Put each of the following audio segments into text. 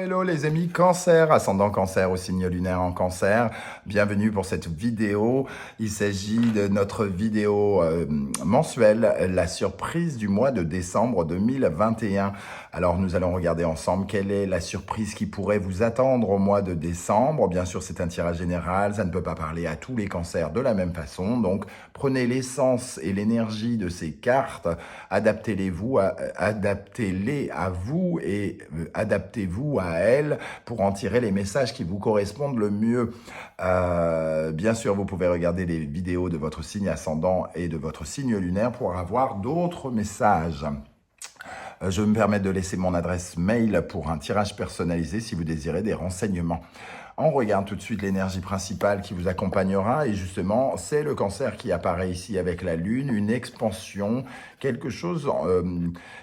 Hello les amis Cancer, ascendant Cancer au signe lunaire en Cancer. Bienvenue pour cette vidéo. Il s'agit de notre vidéo mensuelle, la surprise du mois de décembre 2021. Alors nous allons regarder ensemble quelle est la surprise qui pourrait vous attendre au mois de décembre. Bien sûr c'est un tirage général, ça ne peut pas parler à tous les cancers de la même façon. Donc prenez l'essence et l'énergie de ces cartes, adaptez-les à vous et adaptez-vous à elles pour en tirer les messages qui vous correspondent le mieux. Bien sûr, vous pouvez regarder les vidéos de votre signe ascendant et de votre signe lunaire pour avoir d'autres messages. Je vais me permettre de laisser mon adresse mail pour un tirage personnalisé si vous désirez des renseignements. On regarde tout de suite l'énergie principale qui vous accompagnera et justement, c'est le cancer qui apparaît ici avec la lune, une expansion, quelque chose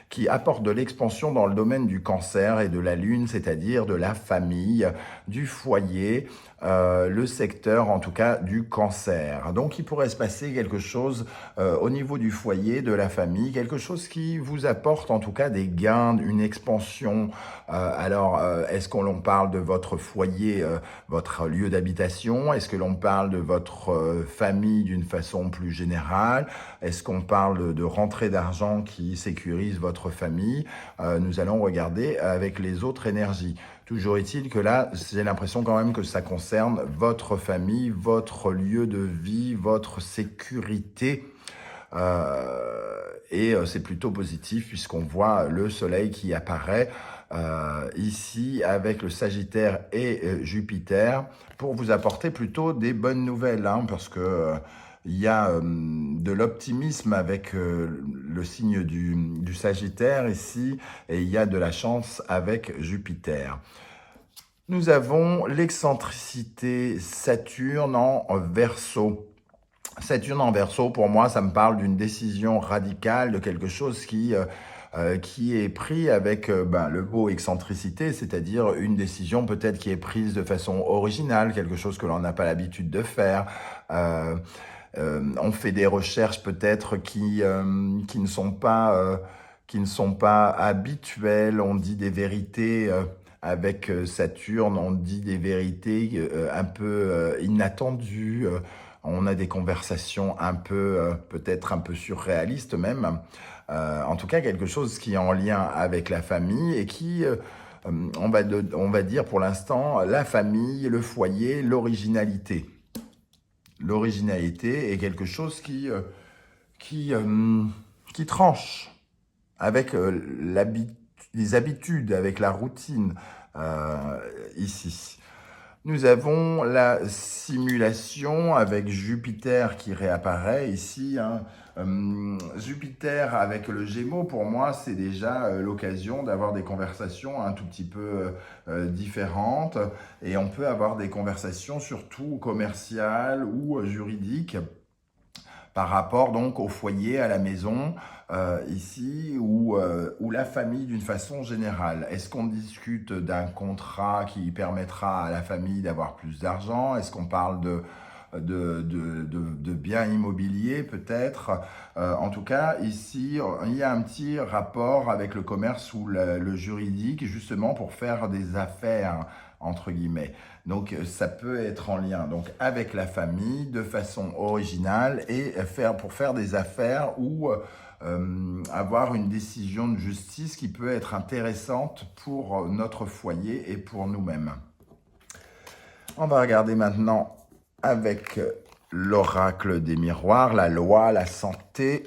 qui apporte de l'expansion dans le domaine du cancer et de la lune, c'est-à-dire de la famille, du foyer, le secteur en tout cas du cancer. Donc il pourrait se passer quelque chose au niveau du foyer, de la famille, quelque chose qui vous apporte en tout cas des gains, une expansion. Est-ce qu'on l'on parle de votre foyer, votre lieu d'habitation? Est-ce que l'on parle de votre famille d'une façon plus générale? Est-ce qu'on parle de rentrée d'argent qui sécurise votre famille? Nous allons regarder avec les autres énergies. Toujours est-il que là, j'ai l'impression quand même que ça concerne votre famille, votre lieu de vie, votre sécurité. C'est plutôt positif puisqu'on voit le soleil qui apparaît ici avec le Sagittaire et Jupiter pour vous apporter plutôt des bonnes nouvelles, hein, parce que il y a de l'optimisme avec le signe du Sagittaire ici et il y a de la chance avec Jupiter. Nous avons l'excentricité Saturne en Verseau. Saturne en Verseau, pour moi, ça me parle d'une décision radicale, de quelque chose qui est pris avec le mot excentricité, c'est-à-dire une décision peut-être qui est prise de façon originale, quelque chose que l'on n'a pas l'habitude de faire. On fait des recherches peut-être qui ne sont pas habituelles, on dit des vérités. Avec Saturne, on dit des vérités un peu inattendues. On a des conversations un peu, peut-être un peu surréalistes même. En tout cas, quelque chose qui est en lien avec la famille et qui, on va dire pour l'instant, la famille, le foyer, l'originalité. L'originalité est quelque chose qui tranche avec les habitudes, avec la routine ici. Nous avons la simulation avec Jupiter qui réapparaît ici. Hein. Jupiter avec le Gémeaux, pour moi, c'est déjà l'occasion d'avoir des conversations un tout petit peu différentes. Et on peut avoir des conversations surtout commerciales ou juridiques par rapport donc au foyer, à la maison, ici, ou la famille d'une façon générale. Est-ce qu'on discute d'un contrat qui permettra à la famille d'avoir plus d'argent? Est-ce qu'on parle de biens immobiliers peut-être? En tout cas, ici, il y a un petit rapport avec le commerce ou le juridique, justement pour faire des affaires, entre guillemets. Donc, ça peut être en lien donc avec la famille de façon originale et pour faire des affaires ou avoir une décision de justice qui peut être intéressante pour notre foyer et pour nous-mêmes. On va regarder maintenant avec l'oracle des miroirs, la loi, la santé,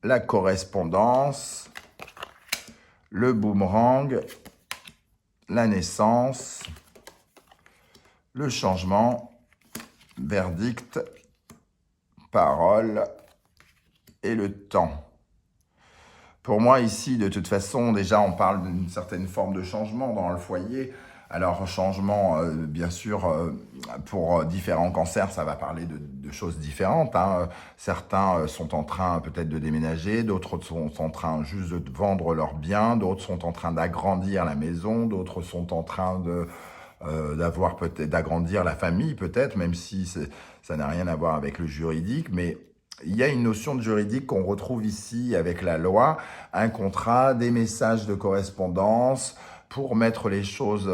la correspondance, le boomerang, la naissance, le changement, verdict, parole et le temps. Pour moi ici, de toute façon, déjà on parle d'une certaine forme de changement dans le foyer. Alors changement, bien sûr, pour différents cancers, ça va parler de choses différentes. Hein. Certains sont en train peut-être de déménager, d'autres sont en train juste de vendre leurs biens, d'autres sont en train d'agrandir la maison, d'autres sont en train d'agrandir la famille peut-être, même si ça n'a rien à voir avec le juridique, mais il y a une notion de juridique qu'on retrouve ici avec la loi, un contrat, des messages de correspondance pour mettre les choses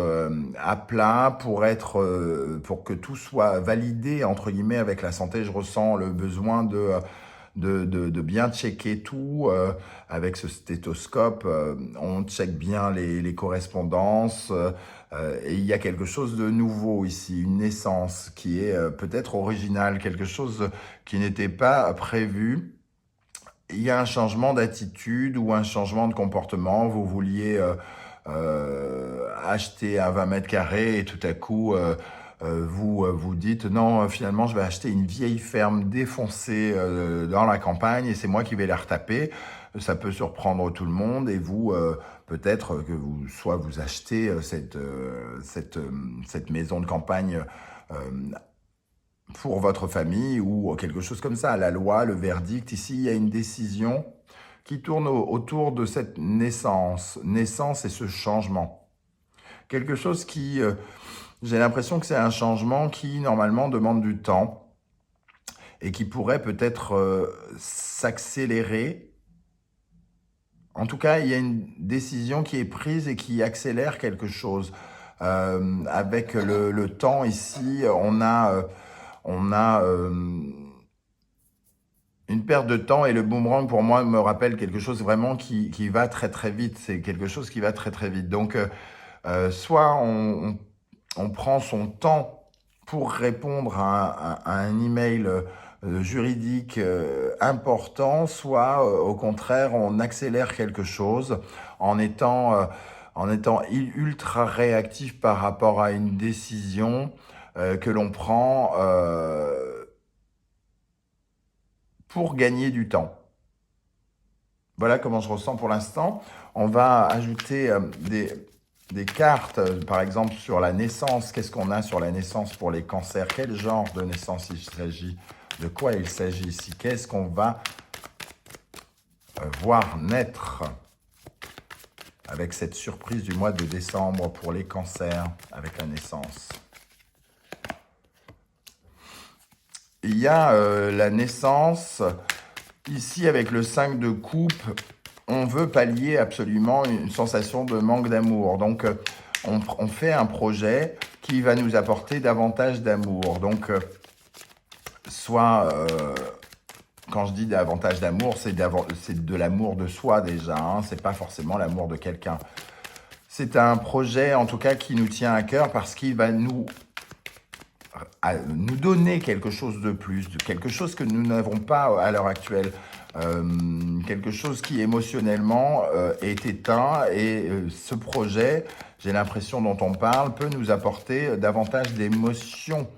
à plat, pour que tout soit validé, entre guillemets, avec la santé. Je ressens le besoin de bien checker tout avec ce stéthoscope. On check bien les correspondances et il y a quelque chose de nouveau ici, une naissance qui est peut-être originale, quelque chose qui n'était pas prévu. Il y a un changement d'attitude ou un changement de comportement. Vous vouliez acheter un 20 mètres carrés et tout à coup, vous dites non, finalement, je vais acheter une vieille ferme défoncée dans la campagne et c'est moi qui vais la retaper. Ça peut surprendre tout le monde et vous, peut-être que soit vous achetez cette maison de campagne pour votre famille ou quelque chose comme ça. La loi, le verdict, ici, il y a une décision qui tourne autour de cette naissance et ce changement. Quelque chose qui, j'ai l'impression que c'est un changement qui, normalement, demande du temps et qui pourrait peut-être s'accélérer. En tout cas, il y a une décision qui est prise et qui accélère quelque chose. Avec le temps ici, on a une perte de temps et le boomerang pour moi me rappelle quelque chose vraiment qui va très très vite. C'est quelque chose qui va très très vite. Donc soit on prend son temps pour répondre à un email juridique important, soit au contraire on accélère quelque chose en étant ultra réactif par rapport à une décision que l'on prend pour gagner du temps. Voilà comment je ressens pour l'instant. On va ajouter des cartes, par exemple sur la naissance. Qu'est-ce qu'on a sur la naissance pour les cancers? Quel genre de naissance il s'agit? De quoi il s'agit ici? Qu'est-ce qu'on va voir naître avec cette surprise du mois de décembre pour les cancers avec la naissance? Il y a la naissance, ici avec le 5 de coupe, on veut pallier absolument une sensation de manque d'amour. Donc on fait un projet qui va nous apporter davantage d'amour. Donc soit, quand je dis davantage d'amour, c'est de l'amour de soi déjà, hein, c'est pas forcément l'amour de quelqu'un. C'est un projet en tout cas qui nous tient à cœur parce qu'il va nous donner quelque chose de plus, quelque chose que nous n'avons pas à l'heure actuelle, quelque chose qui émotionnellement est éteint et ce projet, j'ai l'impression dont on parle, peut nous apporter davantage d'émotions.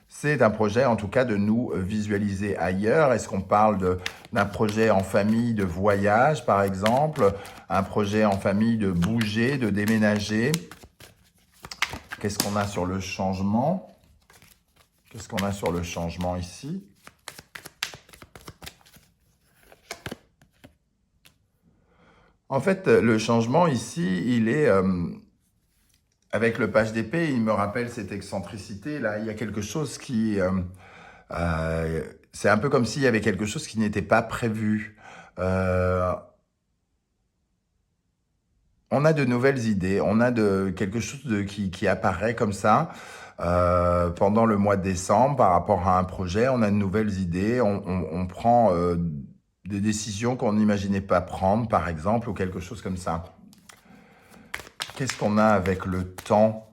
C'est un projet en tout cas de nous visualiser ailleurs. Est-ce qu'on parle d'un projet en famille de voyage par exemple, un projet en famille de bouger, de déménager? Qu'est-ce qu'on a sur le changement? Qu'est-ce qu'on a sur le changement ici? En fait, le changement ici, il est avec le page d'épée, il me rappelle cette excentricité. Là, il y a quelque chose qui... c'est un peu comme s'il y avait quelque chose qui n'était pas prévu. On a de nouvelles idées, on a quelque chose qui apparaît comme ça pendant le mois de décembre par rapport à un projet. On a de nouvelles idées, on prend des décisions qu'on n'imaginait pas prendre, par exemple, ou quelque chose comme ça. Qu'est-ce qu'on a avec le temps?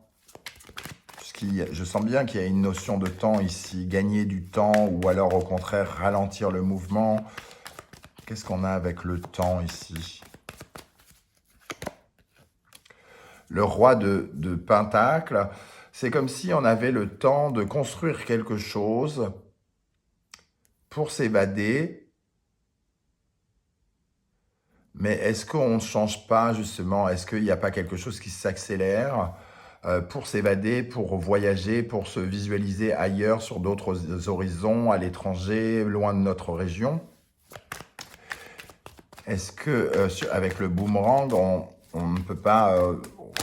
Je sens bien qu'il y a une notion de temps ici, gagner du temps ou alors au contraire ralentir le mouvement. Qu'est-ce qu'on a avec le temps ici? Le roi de Pentacle, c'est comme si on avait le temps de construire quelque chose pour s'évader. Mais est-ce qu'on ne change pas justement? Est-ce qu'il n'y a pas quelque chose qui s'accélère pour s'évader, pour voyager, pour se visualiser ailleurs, sur d'autres horizons, à l'étranger, loin de notre région? Est-ce que avec le boomerang, on ne peut pas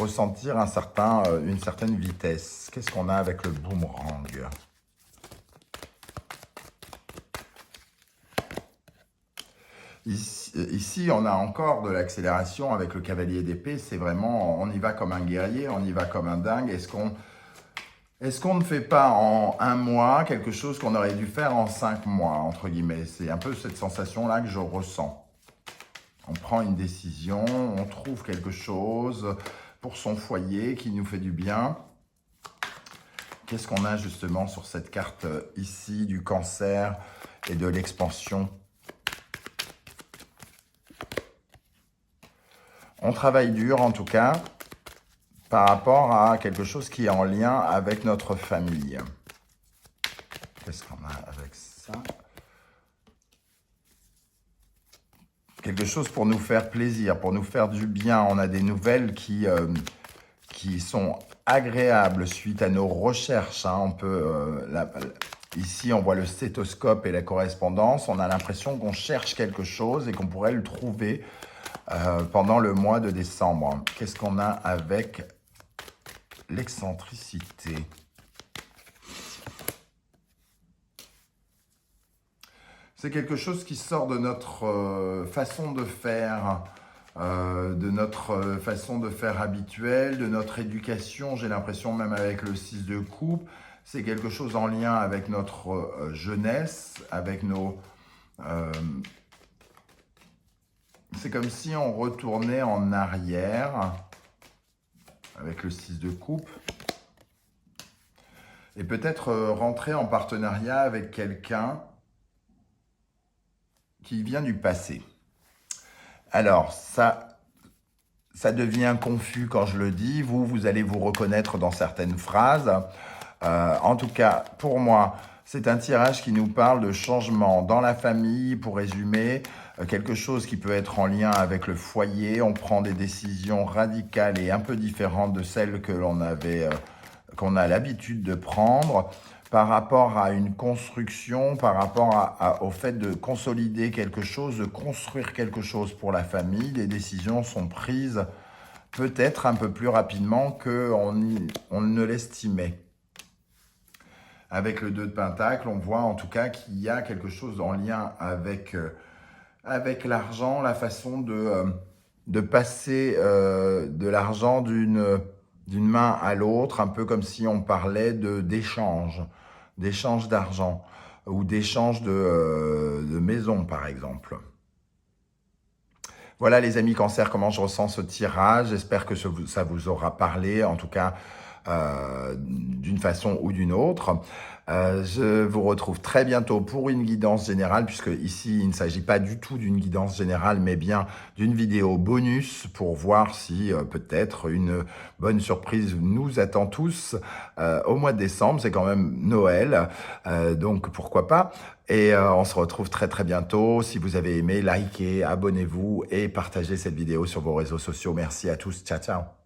ressentir une certaine vitesse? Qu'est-ce qu'on a avec le boomerang? Ici, on a encore de l'accélération avec le cavalier d'épée. C'est vraiment, on y va comme un guerrier, on y va comme un dingue. Est-ce qu'on ne fait pas en 1 mois quelque chose qu'on aurait dû faire en 5 mois, entre guillemets? C'est un peu cette sensation-là que je ressens. On prend une décision, on trouve quelque chose pour son foyer qui nous fait du bien. Qu'est-ce qu'on a justement sur cette carte ici du cancer et de l'expansion? On travaille dur en tout cas par rapport à quelque chose qui est en lien avec notre famille. Qu'est-ce qu'on a avec ça? Quelque chose pour nous faire plaisir, pour nous faire du bien. On a des nouvelles qui sont agréables suite à nos recherches. Hein. Ici, on voit le stéthoscope et la correspondance. On a l'impression qu'on cherche quelque chose et qu'on pourrait le trouver pendant le mois de décembre. Qu'est-ce qu'on a avec l'excentricité? C'est quelque chose qui sort de notre façon de faire, habituelle, de notre éducation. J'ai l'impression même avec le 6 de coupe, c'est quelque chose en lien avec notre jeunesse, avec nos... c'est comme si on retournait en arrière avec le 6 de coupe. Et peut-être rentrer en partenariat avec quelqu'un qui vient du passé. Alors, ça devient confus quand je le dis. Vous allez vous reconnaître dans certaines phrases. En tout cas, pour moi, c'est un tirage qui nous parle de changement dans la famille. Pour résumer, quelque chose qui peut être en lien avec le foyer. On prend des décisions radicales et un peu différentes de celles que qu'on a l'habitude de prendre, par rapport à une construction, par rapport au fait de consolider quelque chose, de construire quelque chose pour la famille. Les décisions sont prises peut-être un peu plus rapidement qu'on ne l'estimait. Avec le 2 de Pentacle, on voit en tout cas qu'il y a quelque chose en lien avec l'argent, la façon de passer de l'argent d'une main à l'autre, un peu comme si on parlait d'échange d'argent ou d'échange de maison, par exemple. Voilà les amis Cancer, comment je ressens ce tirage. J'espère que ça vous aura parlé, en tout cas d'une façon ou d'une autre. Je vous retrouve très bientôt pour une guidance générale, puisque ici, il ne s'agit pas du tout d'une guidance générale, mais bien d'une vidéo bonus pour voir si peut-être une bonne surprise nous attend tous au mois de décembre. C'est quand même Noël, donc pourquoi pas. Et on se retrouve très très bientôt. Si vous avez aimé, likez, abonnez-vous et partagez cette vidéo sur vos réseaux sociaux. Merci à tous. Ciao, ciao.